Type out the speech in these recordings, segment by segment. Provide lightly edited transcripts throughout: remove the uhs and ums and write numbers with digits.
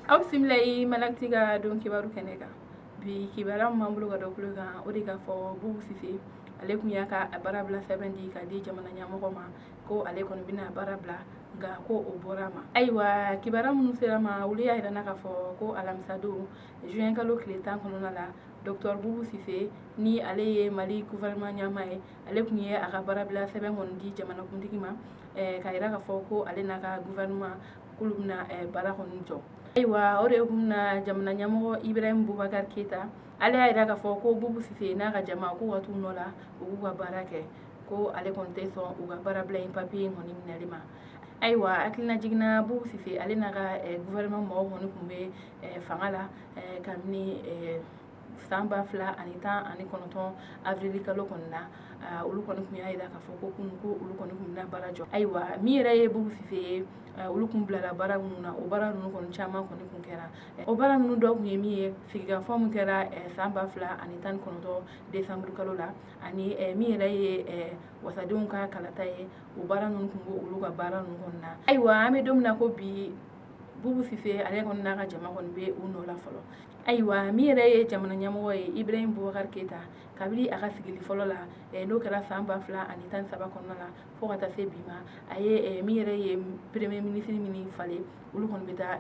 aw simlay malaktiga don kibaru keneka bi kibaram mambulu ga dokulu ga odi ga fo bubu fifi ale kun ya ka barabla 70 ka di jamana nyamoko ma ko ale kon bina barabla ga ko o borama aywa kibaram nu serama wuli ya ida ka fo ko alamsado juin kalo kletan kono la docteur bubu fifi ni ale ye mali gouvernement nyama e ale kun ye aka barabla 7 on di jamana kuntigi ma ka ira ka fo ko ale na ka gouvernement kulubna bara kono jo aywa o de kumna jamana nyamoko Ibrahim Boubacar Keita ale ya ira ka fɔ ko bubu fife n'a ka jama ko ka t'u nɔ la u k'u ka baara kɛ ko ale kɔni tɛ sɔn u ka baara bila in papiye kɔni minɛli ma aywa hakilina jiginna bubu fife ale n'a ka gouvernement mɔgɔw kɔni tun bɛ fanga la kabini san 2019 avril kalo kɔni na olu kɔni tun y'a yira k'a fɔ ko kunu ko olu kɔni tun bɛna baara jɔ aywa min yɛrɛ ye bubu fife ye olu kun bilala baara minnu na o baara ninnu kɔni caman kɔni kun kɛra o baara ninnu dɔ kun ye min ye sigikafɔ min kɛra san 2019 décembre kalo la ani min yɛrɛ ye wasadenw ka kalata ye o baara ninnu kun b'o olu ka baara ninnu kɔni na aywa an bɛ don min na ko bi bubu fife ale kɔni n'a ka jama kɔni bɛ u nɔ la fɔlɔ aywa min yɛrɛ ye jamana ɲɛmɔgɔ ye Ibrahim Boubacar Keita kabini a ka sigili fɔlɔ la n'o kɛra san 2017 kɔnɔna la fo ka taa se bi ma a ye min yɛrɛ ye premier ministre min falen olu kɔni bɛ taa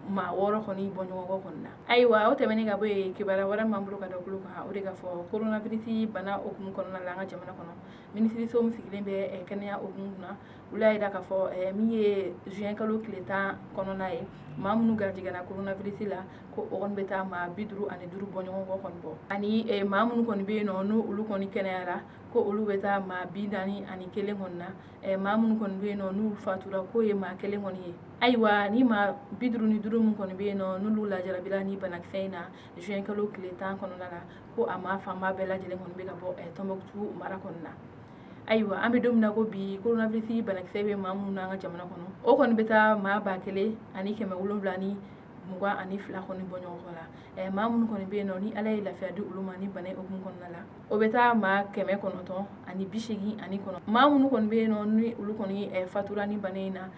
maa 6 kɔni bɔ ɲɔgɔn kɔ kɔni na aywa o tɛmɛnen ka bɔ yen kibaruya wɛrɛ m'an bolo ka da kulo kan o de ka fɔ coronavirus bana okumu kɔnɔna la an ka jamana kɔnɔ minisiriso min sigilen bɛ kɛnɛya okumu kunna olu y'a yira k'a fɔ min ye juin kalo tile 10 kɔnɔna ye maa minnu garijɛgɛra coronavirus la ko o kɔni bɛ taa maa 55 bɔ ɲɔgɔn kɔ kɔni bɔ ani maa minnu kɔni bɛ yen nɔ n'o olu kɔni kɛnɛyara ko olu bɛ taa maa 41 kɔni na maa minnu kɔni bɛ yen nɔ n'u fatura k'o ye maa 1 kɔni ye aywa ni maa 55 min kɔni bɛ yen nɔ n'olu lajarabira ni banakisɛ in na juin kalo tile 10 kɔnɔna la ko a maa fanba bɛɛ lajɛlen kɔni bɛ ka bɔ Tɔnbukutu mara kɔni na aywa an bɛ don min na ko bi coronavirus banakisɛ bɛ maa minnu na an ka jamana kɔnɔ o kɔni bɛ taa maa 1772 kɔni bɔ ɲɔgɔn kɔ la maa minnu kɔni bɛ yen nɔ ni ala ye lafiya di olu ma ni bana okumu kɔnɔna la o bɛ taa maa 189 maa minnu kɔni bɛ yen nɔ ni olu kɔni fatura ni bana in na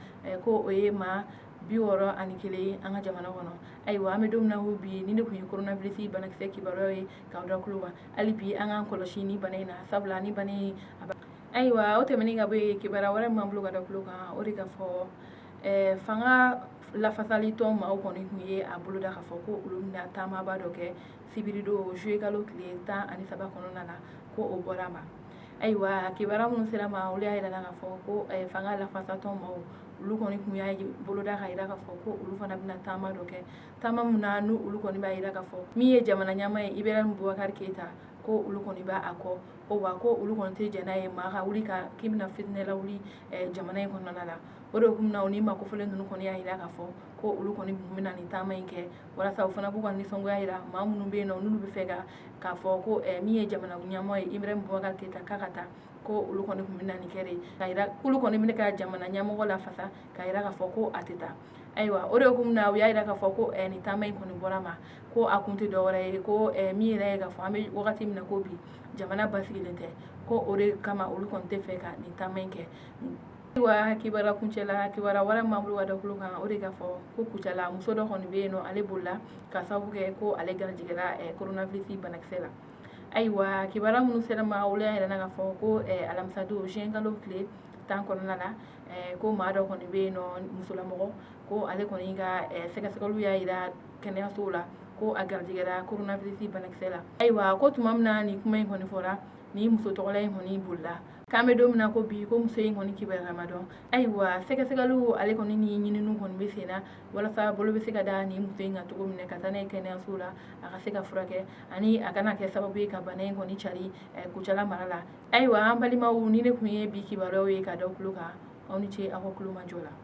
ko o ye maa 61 an ka jamana kɔnɔ aywa an bɛ don min na ko bi ni ne kun ye coronavirus banakisɛ kibaruya ye k'aw da kulo kan hali bi an k'an kɔlɔsi ni bana in na sabula ni bana in aywa o tɛmɛnen ka bɔ yen kibaruya wɛrɛ m'an bolo ka da kulo kan o de ka fɔ fanga lafasali tɔn maaw kɔni kun ye a bolo da k'a fɔ ko olu bɛna taamaba dɔ kɛ sibirido juillet kalo tile 13 kɔnɔna na ko o bɔra ma aywa kibaruya minnu sera ma olu y'a yira k'a fɔ ko fanga lafasatɔn maaw olu kɔni kun y'a boloda ka yira k'a fɔ ko olu fana bɛna taama dɔ kɛ taama min na n'u olu kɔni b'a yira k'a fɔ min ye jamana ɲɛmaa ye Ibrahim Boubacar Keita ko olu kɔni b'a kɔ ko wa ko olu kɔni tɛ jɛn n'a ye maa ka wuli ka k'i bɛna fitinɛ lawuli jamana in kɔnɔna la o de kun na o ni makofɔlen ninnu kɔni y'a yira k'a fɔ ko olu kɔni bɛna nin taama in kɛ walasa u fana b'u ka nisɔngoya yira maa minnu bɛ yen nɔ n'olu bɛ fɛ k'a fɔ ko min ye jamana ɲɛmaa ye Ibrahim Boubacar Keita k'a ka taa ko olu kɔni tun bɛna nin kɛ de ka yira olu kɔni bɛ ka jamana ɲɛmɔgɔ lafasa ka yira k'a fɔ ko a tɛ taa aywa o de kun na u y'a yira k'a fɔ ko nin taama in kɔni bɔra ma ko a kun tɛ dɔwɛrɛ ye ko min yɛrɛ ye k'a fɔ an bɛ wagati min na ko bi jamana basigilen tɛ ko o de kama olu kɔni tɛ fɛ ka nin taama in kɛ aywa kibaruya kuncɛla kibaruya wɛrɛ m'an bolo ka da kulo kan o de ka fɔ ko kucala muso dɔ kɔni bɛ yen nɔ ale bolila ka sababu kɛ ko ale garijɛgɛra coronavirus banakisɛ la aywa kibaruya minnu sera ma olu y'a yira k'a fɔ ko alamisado juin kalo tile 10 kɔnɔna la ko maa dɔ kɔni bɛ yen nɔ musolamɔgɔ ko ale kɔni ka sɛgɛsɛgɛliw y'a yira kɛnɛyasow la ko a garijɛgɛra coronavirus banakisɛ la aywa ko tuma min na nin kuma in kɔni fɔra ni muso tɔgɔla in kɔni bolila k'an bɛ don min na ko bi ko muso in kɔni kibaruya ma dɔn aywa sɛgɛsɛgɛliw ale kɔni ni ɲininiw kɔni bɛ sen na walasa bolo bɛ se ka da nin muso in kan cogo min na ka taa n'a ye kɛnɛyaso la a ka se ka furakɛ ani a kana kɛ sababu ye ka bana in kɔni cari kucala mara la aywa an balimaw ni ne kun ye bi kibaruyaw ye ka da kulo kan aw ni ce aw ka kulo majɔ la